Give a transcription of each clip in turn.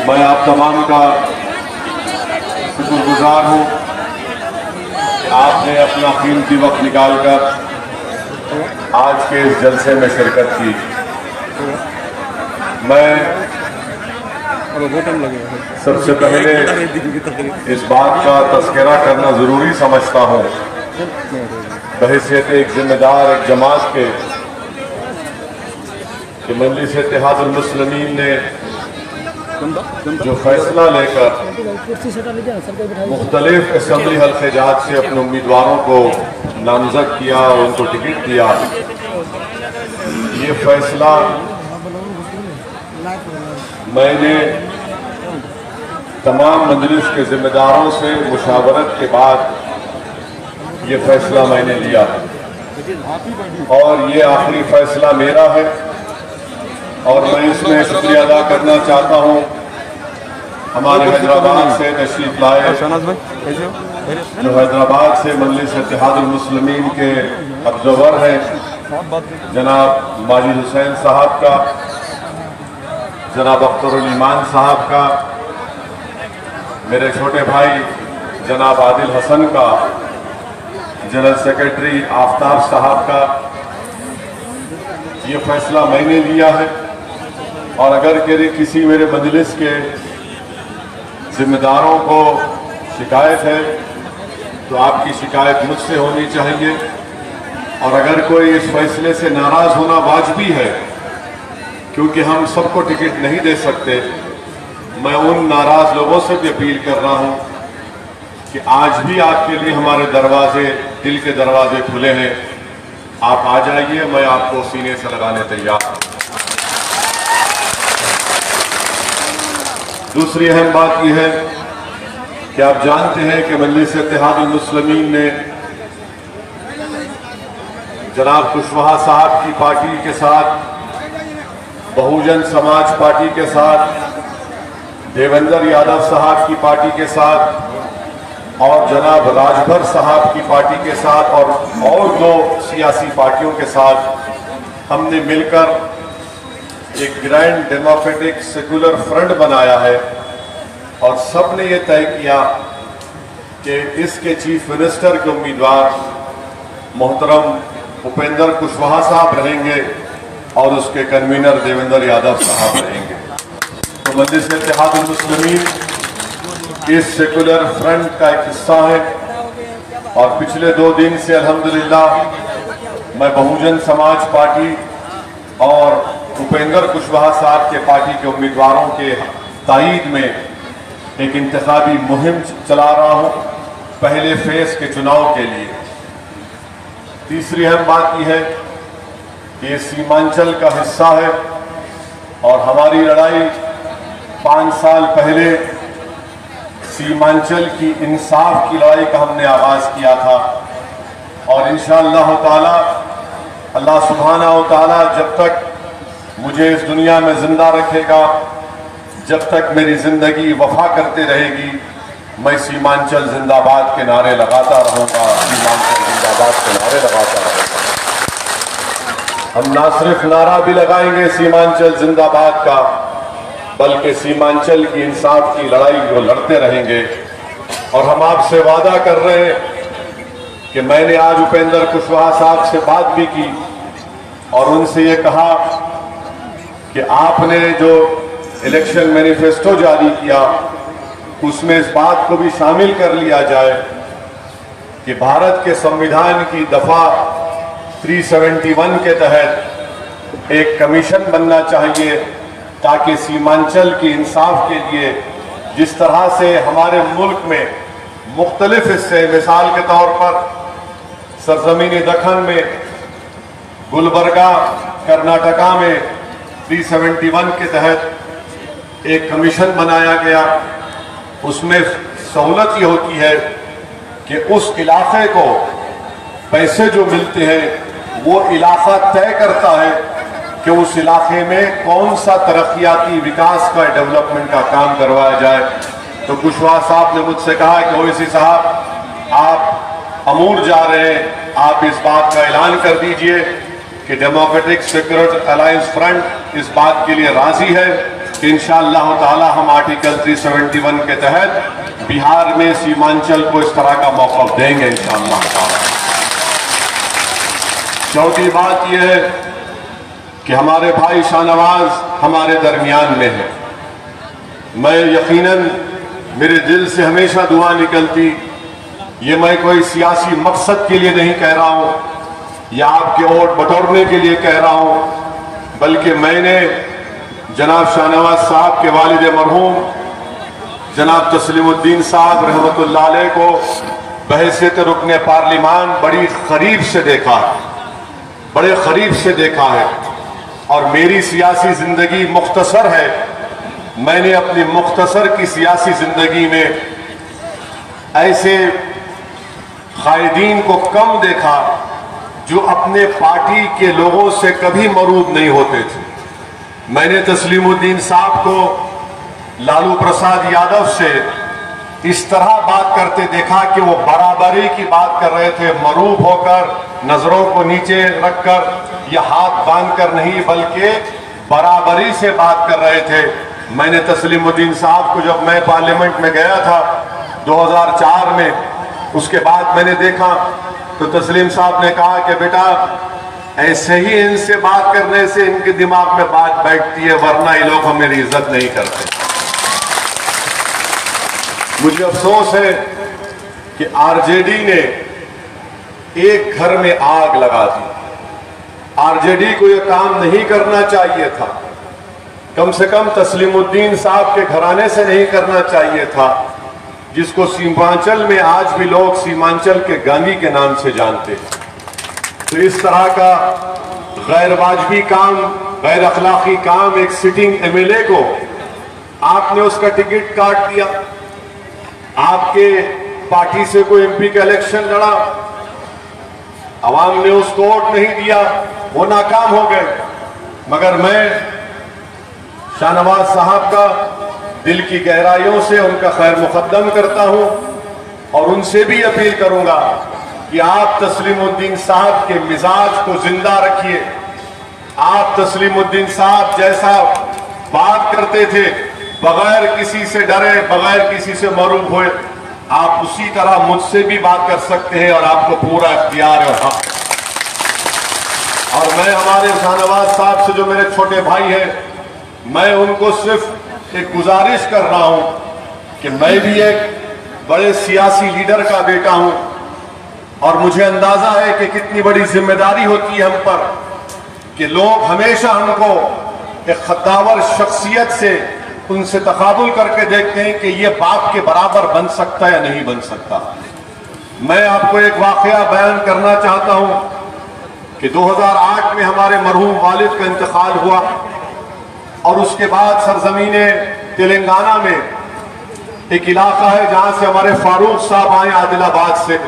मैं आप तमाम का शुक्रगुजार हूँ कि आपने अपना कीमती वक्त निकालकर आज के इस जलसे में शिरकत की। मैं सबसे पहले इस बात का तस्करा करना ज़रूरी समझता हूँ बहैसियत एक जिम्मेदार एक जमात के कि मजलिस इत्तेहादुल मुस्लिमीन ने जो फैसला लेकर मुख्तलिफ असम्बली हल्क़े-जात से अपने उम्मीदवारों को नामजद किया और उनको टिकट दिया, ये फैसला मैंने तमाम मजलिस के जिम्मेदारों से मुशावरत के बाद ये फैसला मैंने लिया और ये आखिरी फैसला मेरा है। और मैं इसमें शुक्रिया अदा करना चाहता हूँ हमारे हैदराबाद से तशरीफ लाए जो हैदराबाद से मजलिस इत्तेहादुल मुस्लिमीन के ऑब्जर्वर हैं, जनाब माजिद हुसैन साहब का, जनाब अख्तरुल ईमान साहब का, मेरे छोटे भाई जनाब आदिल हसन का, जनरल सेक्रेटरी आफ्ताब साहब का। ये फैसला मैंने लिया है और अगर किसी मेरे मजलिस के जिम्मेदारों को शिकायत है तो आपकी शिकायत मुझसे होनी चाहिए और अगर कोई इस फैसले से नाराज़ होना वाजिबी है क्योंकि हम सबको टिकट नहीं दे सकते, मैं उन नाराज़ लोगों से भी अपील कर रहा हूं कि आज भी आपके लिए हमारे दरवाजे, दिल के दरवाजे खुले हैं। आप आ जाइए, मैं आपको सीने से लगाने तैयार हूं। दूसरी अहम बात यह है कि आप जानते हैं कि मजलिस इत्तेहादुल मुस्लिमीन ने जनाब कुशवाहा साहब की पार्टी के साथ, बहुजन समाज पार्टी के साथ, देवेंद्र यादव साहब की पार्टी के साथ और जनाब राजभर साहब की पार्टी के साथ और दो सियासी पार्टियों के साथ हमने मिलकर एक ग्रैंड डेमोक्रेटिक सेकुलर फ्रंट बनाया है और सब ने ये तय किया कि इसके चीफ मिनिस्टर के उम्मीदवार मोहतरम उपेंद्र कुशवाहा साहब रहेंगे और उसके कन्वीनर देवेंद्र यादव साहब रहेंगे। तो मजलिस इत्तेहादुल मुस्लिमीन इस सेकुलर फ्रंट का एक हिस्सा है और पिछले 2 दिन से अल्हम्दुलिल्लाह मैं बहुजन समाज पार्टी और उपेंद्र कुशवाहा साहब के पार्टी के उम्मीदवारों के तायीद में एक इंतखाबी मुहिम चला रहा हूं पहले फेज के चुनाव के लिए। तीसरी अहम बात यह है कि ये सीमांचल का हिस्सा है और हमारी लड़ाई 5 साल पहले सीमांचल की इंसाफ की लड़ाई का हमने आगाज किया था और इंशाअल्लाह ताला अल्लाह सुब्हाना व तआला जब तक मुझे इस दुनिया में जिंदा रखेगा, जब तक मेरी जिंदगी वफा करते रहेगी, मैं सीमांचल जिंदाबाद के नारे लगाता रहूंगा, सीमांचल जिंदाबाद के नारे लगाता रहूंगा। हम ना सिर्फ नारा भी लगाएंगे सीमांचल जिंदाबाद का, बल्कि सीमांचल की इंसाफ की लड़ाई वो लड़ते रहेंगे। और हम आपसे वादा कर रहे हैं कि मैंने आज उपेंद्र कुशवाहा साहब से बात भी की और उनसे ये कहा कि आपने जो इलेक्शन मैनिफेस्टो जारी किया उसमें इस बात को भी शामिल कर लिया जाए कि भारत के संविधान की दफा 371 के तहत एक कमीशन बनना चाहिए ताकि सीमांचल की इंसाफ के लिए जिस तरह से हमारे मुल्क में मुख्तलिफ हिस्से, मिसाल के तौर पर सरजमीन दक्कन में, गुलबर्गा कर्नाटका में 371 के तहत एक कमीशन बनाया गया, उसमें सहूलत ये होती है कि उस इलाके को पैसे जो मिलते हैं वो इलाका तय करता है कि उस इलाके में कौन सा तरक्याती विकास का, डेवलपमेंट का काम करवाया जाए। तो कुशवाहा साहब ने मुझसे कहा कि ओवैसी साहब आप अमूर जा रहे हैं, आप इस बात का ऐलान कर दीजिए कि डेमोक्रेटिक सेक्युलर अलायंस फ्रंट इस बात के लिए राजी है कि इंशाअल्लाह ताला हम आर्टिकल 371 के तहत बिहार में सीमांचल को इस तरह का मौका देंगे इंशाअल्लाह ताला। चौथी बात यह है कि हमारे भाई शाहनवाज हमारे दरमियान में है। मैं यकीनन मेरे दिल से हमेशा दुआ निकलती, ये मैं कोई सियासी मकसद के लिए नहीं कह रहा हूं या आपके वोट बटोरने के लिए कह रहा हूं, बल्कि मैंने जनाब शाहनवाज साहब के वालिद मरहूम जनाब तस्लीमुद्दीन साहब रहमतुल्लाह अलैह को बहैसियत रुकने पार्लिमान बड़ी करीब से देखा है, बड़े करीब से देखा है। और मेरी सियासी जिंदगी मुख्तसर है। मैंने अपनी मुख्तसर की सियासी जिंदगी में ऐसे कायदीन को कम देखा जो अपने पार्टी के लोगों से कभी मरूब नहीं होते थे। मैंने तस्लीमुद्दीन साहब को लालू प्रसाद यादव से इस तरह बात करते देखा कि वो बराबरी की बात कर रहे थे, मरूब होकर, नजरों को नीचे रखकर या हाथ बांधकर नहीं, बल्कि बराबरी से बात कर रहे थे। मैंने तस्लीमुद्दीन साहब को जब मैं पार्लियामेंट में गया था 2004 में, उसके बाद मैंने देखा तो तस्लीम साहब ने कहा कि बेटा ऐसे ही इनसे बात करने से इनके दिमाग में बात बैठती है, वरना ये लोग हमें इज्जत नहीं करते। मुझे अफसोस है कि आरजेडी ने एक घर में आग लगा दी। आरजेडी को यह काम नहीं करना चाहिए था, कम से कम तस्लीमुद्दीन साहब के घराने से नहीं करना चाहिए था, जिसको सीमांचल में आज भी लोग सीमांचल के गांधी के नाम से जानते हैं। तो इस तरह का गैर वाजबी काम, गैर अखलाकी काम एक सिटिंग एमएलए को आपने उसका टिकट काट दिया, आपके पार्टी से कोई एमपी का इलेक्शन लड़ा, आवाम ने उसको वोट नहीं दिया, वो नाकाम हो गए। मगर मैं शाहनवाज साहब का दिल की गहराइयों से उनका खैर मुकद्दम करता हूं और उनसे भी अपील करूंगा कि आप तस्लीमुद्दीन साहब के मिजाज को जिंदा रखिए। आप तस्लीमुद्दीन साहब जैसा बात करते थे, बगैर किसी से डरे, बगैर किसी से मरूब हुए, आप उसी तरह मुझसे भी बात कर सकते हैं और आपको पूरा इख्तियार है और हक। और मैं हमारे शाहनवाज साहब से, जो मेरे छोटे भाई हैं, मैं उनको सिर्फ एक गुजारिश कर रहा हूं कि मैं भी एक बड़े सियासी लीडर का बेटा हूं और मुझे अंदाजा है कि कितनी बड़ी जिम्मेदारी होती है हम पर कि लोग हमेशा हमको एक खद्दावर शख्सियत से उनसे तकाबुल करके देखते हैं कि ये बाप के बराबर बन सकता है या नहीं बन सकता। मैं आपको एक वाकया बयान करना चाहता हूं कि 2008 में हमारे मरहूम वालिद का इंतकाल हुआ और उसके बाद सरजमीने तेलंगाना में एक इलाका है जहां से हमारे फारूक साहब आए आदिलाबाद से,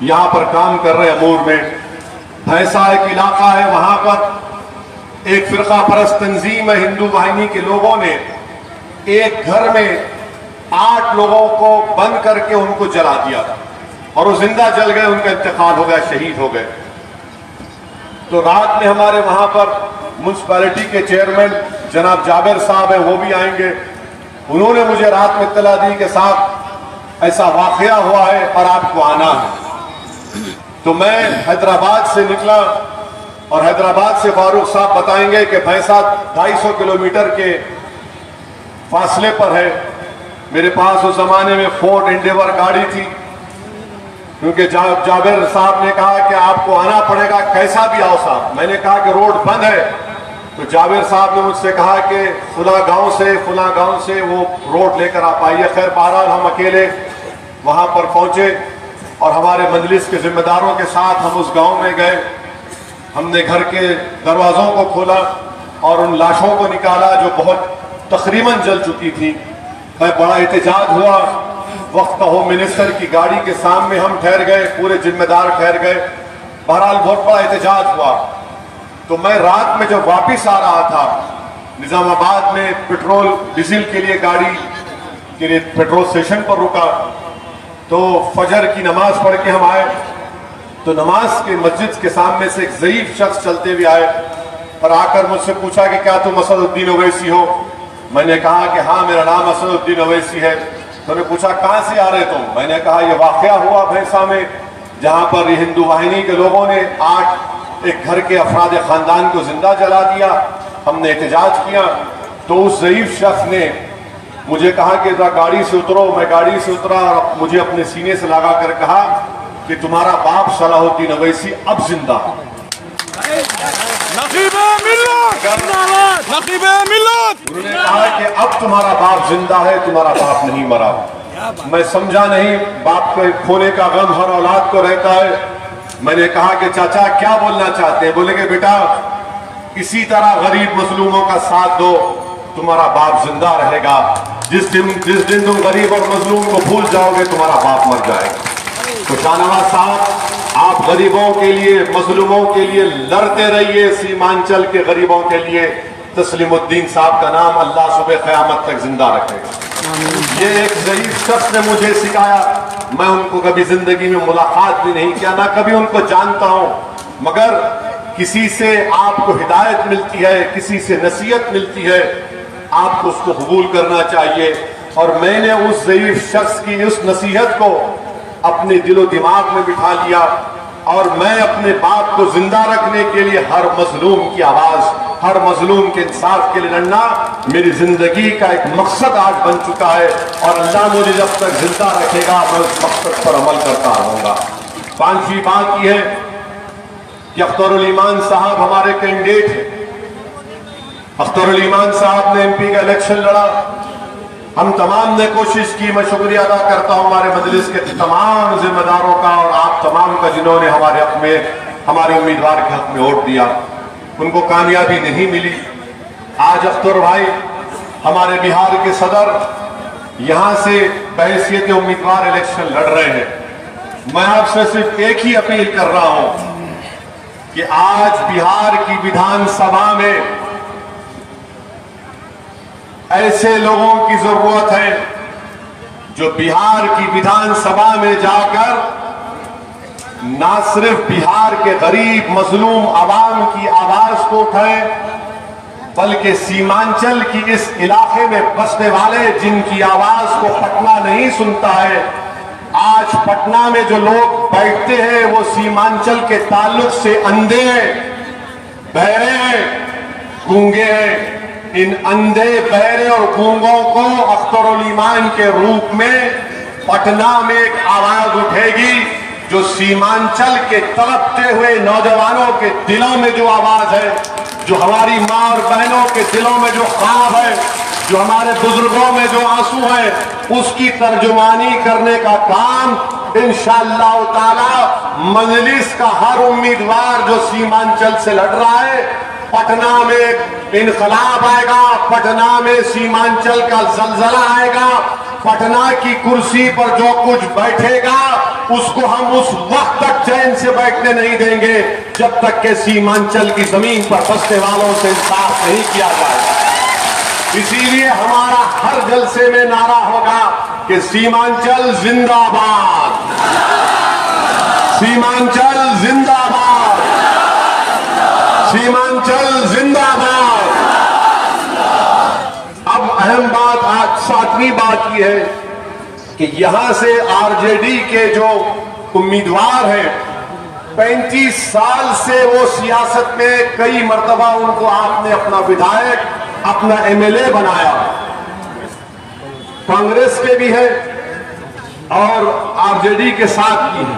यहां पर काम कर रहे अमूर में। ऐसा एक इलाका है, वहां पर एक फिरका परस्त तंजीम है, हिंदू वाहिनी के लोगों ने एक घर में 8 लोगों को बंद करके उनको जला दिया था और वो जिंदा जल गए, उनका इंतकाल हो गया, शहीद हो गए। तो रात में हमारे वहां पर म्युनिसिपैलिटी के चेयरमैन जनाब जाबिर साहब है, वो भी आएंगे। उन्होंने मुझे रात में इत्तला दी कि साहब ऐसा वाकया हुआ है और आपको आना है। तो मैं हैदराबाद से निकला और हैदराबाद से फारूक साहब बताएंगे कि भैंसा 250 किलोमीटर के फासले पर है। मेरे पास उस जमाने में फोर्ड एंडेवर गाड़ी थी, क्योंकि जाबिर साहब ने कहा कि आपको आना पड़ेगा, कैसा भी आओ साहब। मैंने कहा कि रोड बंद है, तो जाबिर साहब ने मुझसे कहा कि फुला गांव से वो रोड लेकर आप आइए। खैर बहरहाल हम अकेले वहां पर पहुंचे और हमारे मजलिस के जिम्मेदारों के साथ हम उस गांव में गए। हमने घर के दरवाजों को खोला और उन लाशों को निकाला जो बहुत तकरीबन जल चुकी थी। बड़ा एहतजाज हुआ। वक्त होम मिनिस्टर की गाड़ी के सामने हम ठहर गए, पूरे जिम्मेदार ठहर गए। बहरहाल बहुत बड़ा एहतजाज हुआ। तो मैं रात में जब वापस आ रहा था निजामाबाद में पेट्रोल डीजल के लिए गाड़ी के लिए पेट्रोल स्टेशन पर रुका, तो फजर की नमाज पढ़ के हम आए। तो नमाज के मस्जिद के सामने से एक ज़ईफ शख्स चलते हुए आए और आकर मुझसे पूछा कि क्या तुम असदुद्दीन ओवैसी हो? मैंने कहा कि हाँ मेरा नाम असदुद्दीन अवैसी है। तो उन्होंने पूछा कहाँ से आ रहे तुम? मैंने कहा ये वाकया हुआ भैंसा में, जहाँ पर हिंदू वाहिनी के लोगों ने 8 एक घर के अफराद खानदान को जिंदा जला दिया। हमने एहतजाज किया तो उस ज़ईफ शख्स ने मुझे कहा कि जरा गाड़ी से उतरो। मैं गाड़ी से उतरा और मुझे अपने सीने से लगा कर कहा कि तुम्हारा बाप सलाहुद्दीन अवैसी अब जिंदा है। उन्होंने कहा कि अब तुम्हारा बाप जिंदा है, तुम्हारा बाप नहीं मरा। मैं समझा नहीं, बाप के खोने का गम हर औलाद को रहता है। मैंने कहा कि चाचा क्या बोलना चाहते हैं? बोले कि बेटा इसी तरह गरीब मजलूमों का साथ दो, तुम्हारा बाप जिंदा रहेगा। जिस दिन तुम गरीब और मजलूम को भूल जाओगे तुम्हारा बाप मर जाएगा। तो शाहनवाज साहब, आप गरीबों के लिए, मजलूमों के लिए लड़ते रहिए। सीमांचल के गरीबों के लिए तस्लीमुद्दीन साहब का नाम अल्लाह सुबह क़यामत तक जिंदा रखेगा। ये एक ज़ईफ शख्स ने मुझे सिखाया। मैं उनको कभी जिंदगी में मुलाकात भी नहीं किया, ना कभी उनको जानता हूं, मगर किसी से आपको हिदायत मिलती है, किसी से नसीहत मिलती है, आपको उसको कबूल करना चाहिए। और मैंने उस ज़ईफ शख्स की उस नसीहत को अपने दिलो दिमाग में बिठा लिया और मैं अपने बाप को जिंदा रखने के लिए हर मजलूम की आवाज, हर मजलूम के इंसाफ के लिए लड़ना मेरी जिंदगी का एक मकसद आज बन चुका है। और अल्लाह मुझे जब तक जिंदा रखेगा मैं उस मकसद पर अमल करता रहूंगा। 5वीं बात यह है कि अख्तरुल ईमान साहब हमारे कैंडिडेट हैं। अख्तरुल ईमान साहब ने MP का इलेक्शन लड़ा। हम तमाम ने कोशिश की। मैं शुक्रिया अदा करता हूं हमारे मजलिस के तमाम जिम्मेदारों का और आप तमाम का जिन्होंने हमारे हक में, हमारे उम्मीदवार के हक में वोट दिया। उनको कामयाबी नहीं मिली। आज अख्तर भाई हमारे बिहार के सदर यहां से बहैसियत उम्मीदवार इलेक्शन लड़ रहे हैं। मैं आपसे सिर्फ एक ही अपील कर रहा हूं कि आज बिहार की विधानसभा में ऐसे लोगों की जरूरत है जो बिहार की विधानसभा में जाकर ना सिर्फ बिहार के गरीब मजलूम आवाम की आवाज को उठाएं, बल्कि सीमांचल की इस इलाके में बसने वाले जिनकी आवाज को पटना नहीं सुनता है। आज पटना में जो लोग बैठते हैं वो सीमांचल के ताल्लुक से अंधे हैं, बहरे हैं, गूंगे हैं। इन अंधे, बहरे और गूंगों को अख्तरुल ईमान के रूप में पटना में एक आवाज उठेगी जो सीमांचल के तड़पते हुए नौजवानों के दिलों में जो आवाज है, जो हमारी माँ और बहनों के दिलों में जो ख्वाब है, जो हमारे बुजुर्गों में जो आंसू है, उसकी तर्जुमानी करने का काम इंशाअल्लाह ताला मजलिस का हर उम्मीदवार जो सीमांचल से लड़ रहा है, पटना में इनकलाब आएगा, पटना में सीमांचल का जलजला आएगा। पटना की कुर्सी पर जो कुछ बैठेगा उसको हम उस वक्त तक चैन से बैठने नहीं देंगे जब तक के सीमांचल की जमीन पर बसने वालों से इंसाफ नहीं किया जाए। इसीलिए हमारा हर जलसे में नारा होगा कि सीमांचल जिंदाबाद, सीमांचल जिंदाबाद, सीमांचल जिंदाबाद। अब अहम बात, आज 7वीं बात यह है कि यहां से आरजेडी के जो उम्मीदवार हैं, 35 साल से वो सियासत में कई मर्तबा उनको आपने अपना विधायक, अपना MLA बनाया। कांग्रेस के भी है और आरजेडी के साथ भी है।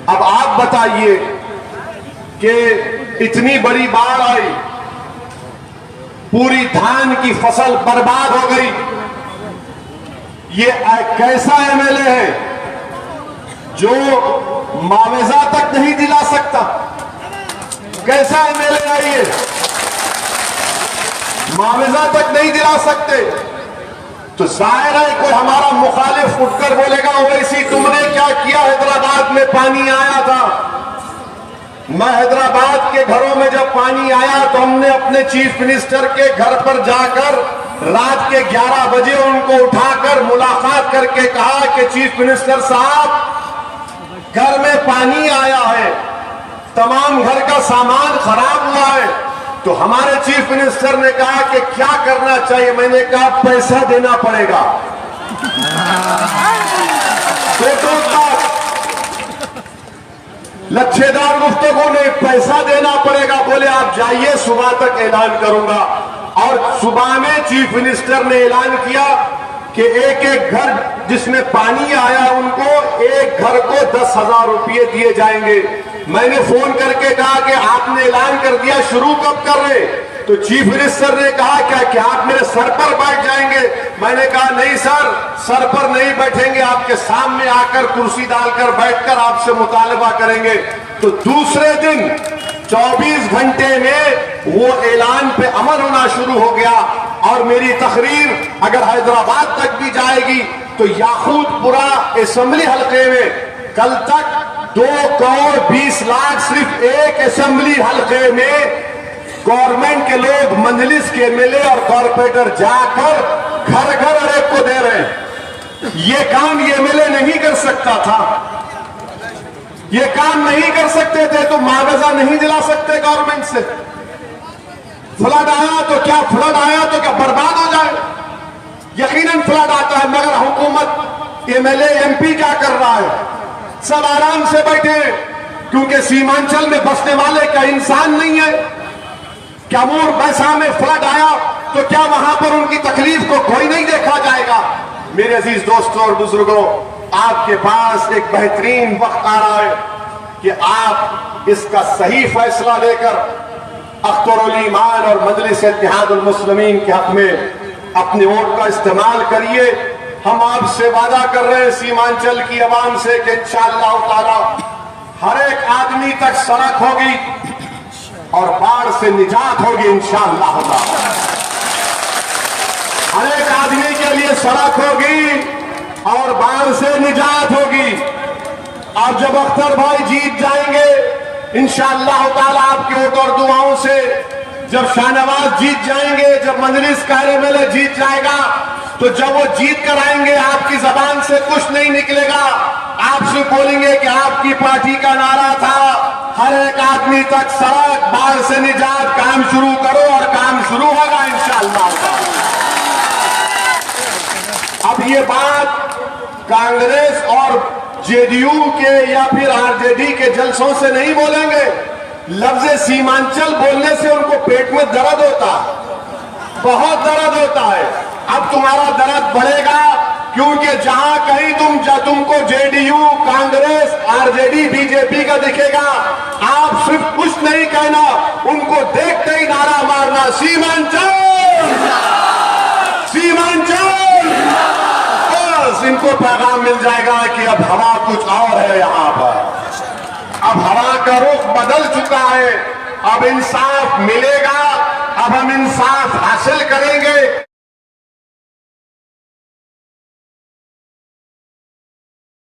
अब आप बताइए कि इतनी बड़ी बाढ़ आई, पूरी धान की फसल बर्बाद हो गई। ये कैसा MLA है जो मुआवजा तक नहीं दिला सकता? कैसा MLA है ये? मुआवजा तक नहीं दिला सकते। तो जाहिर है कोई हमारा मुखालिफ उठकर बोलेगा ओवैसी तुमने क्या किया, हैदराबाद में पानी आया था। मैं हैदराबाद के घरों में जब पानी आया तो हमने अपने चीफ मिनिस्टर के घर पर जाकर रात के 11 बजे उनको उठाकर मुलाकात करके कहा कि चीफ मिनिस्टर साहब घर में पानी आया है, तमाम घर का सामान खराब हुआ है, तो हमारे चीफ मिनिस्टर ने कहा कि क्या करना चाहिए। मैंने कहा पैसा देना पड़ेगा। लच्छेदार गुफ्तगू ने पैसा देना पड़ेगा। बोले आप जाइए, सुबह तक ऐलान करूंगा। और सुबह में चीफ मिनिस्टर ने ऐलान किया कि एक एक घर जिसमें पानी आया उनको एक घर को 10,000 रुपये दिए जाएंगे। मैंने फोन करके कहा कि आपने ऐलान कर दिया, शुरू कब कर रहे? तो चीफ मिनिस्टर ने कहा क्या आप मेरे सर पर बैठ जाएंगे? मैंने कहा नहीं सर, सर पर नहीं बैठेंगे, आपके सामने आकर कुर्सी डालकर बैठकर आपसे मुतालबा करेंगे। तो दूसरे दिन 24 घंटे में वो ऐलान पे अमल होना शुरू हो गया। और मेरी तकरीर अगर हैदराबाद तक भी जाएगी तो याकूतपुरा असेंबली हल्के में कल तक 2 करोड़ 20 लाख सिर्फ एक असेंबली हल्के में गवर्नमेंट के लोग, मंजलिस के एमएलए और कॉर्पोरेटर जाकर घर घर हर एक को दे रहे हैं। ये काम ये एमएलए नहीं कर सकता था, ये काम नहीं कर सकते थे, तो मुआवजा नहीं दिला सकते गवर्नमेंट से। फ्लड आया तो क्या, फ्लड आया तो क्या बर्बाद हो जाए? यकीनन फ्लड आता है, मगर हुकूमत, एमएलए, एमपी क्या कर रहा है? सब आराम से बैठे, क्योंकि सीमांचल में बसने वाले क्या इंसान नहीं है? क्या मूर बैसा में फ्लड आया तो क्या वहां पर उनकी तकलीफ को कोई नहीं देखा जाएगा? मेरे अजीज दोस्तों और बुजुर्गों, आपके पास एक बेहतरीन वक्त आ रहा है कि आप इसका सही फैसला लेकर अख्तरुल ईमान और मजलिस इत्तेहादुल मुस्लिमीन के हक में अपने वोट का इस्तेमाल करिए। हम आपसे वादा कर रहे हैं सीमांचल की आवाम से कि इंशाअल्लाह ताला हर एक आदमी तक सड़क होगी और बाढ़ से निजात होगी इंशाअल्लाह ताला। हर एक आदमी के लिए सड़क होगी और बाढ़ से निजात होगी। और जब अख्तर भाई जीत जाएंगे इंशाअल्लाह ताला आपके वोट और दुआओं से, जब शाहनवाज जीत जाएंगे, जब मजलिस का एमएलए जीत जाएगा, तो जब वो जीत कर आएंगे आपकी जबान से कुछ नहीं निकलेगा। आप सिर्फ बोलेंगे कि आपकी पार्टी का नारा था हर एक आदमी तक सड़क, बाढ़ से निजात, काम शुरू करो, और काम शुरू होगा इंशाअल्लाह। अब ये बात कांग्रेस और जेडीयू के या फिर आरजेडी के जलसों से नहीं बोलेंगे। लफ्ज सीमांचल बोलने से उनको पेट में दर्द होता है, बहुत दर्द होता है। अब तुम्हारा दर्द बढ़ेगा, क्योंकि जहां कहीं तुमको जेडीयू, कांग्रेस, आरजेडी, बीजेपी का दिखेगा, आप सिर्फ कुछ नहीं कहना, उनको देखते ही नारा मारना, सीमांचल, सीमांचल। बस इनको पैगाम मिल जाएगा कि अब हवा कुछ और है यहां पर। अब हवा का रुख बदल चुका है, अब इंसाफ मिलेगा, अब हम इंसाफ हासिल करेंगे।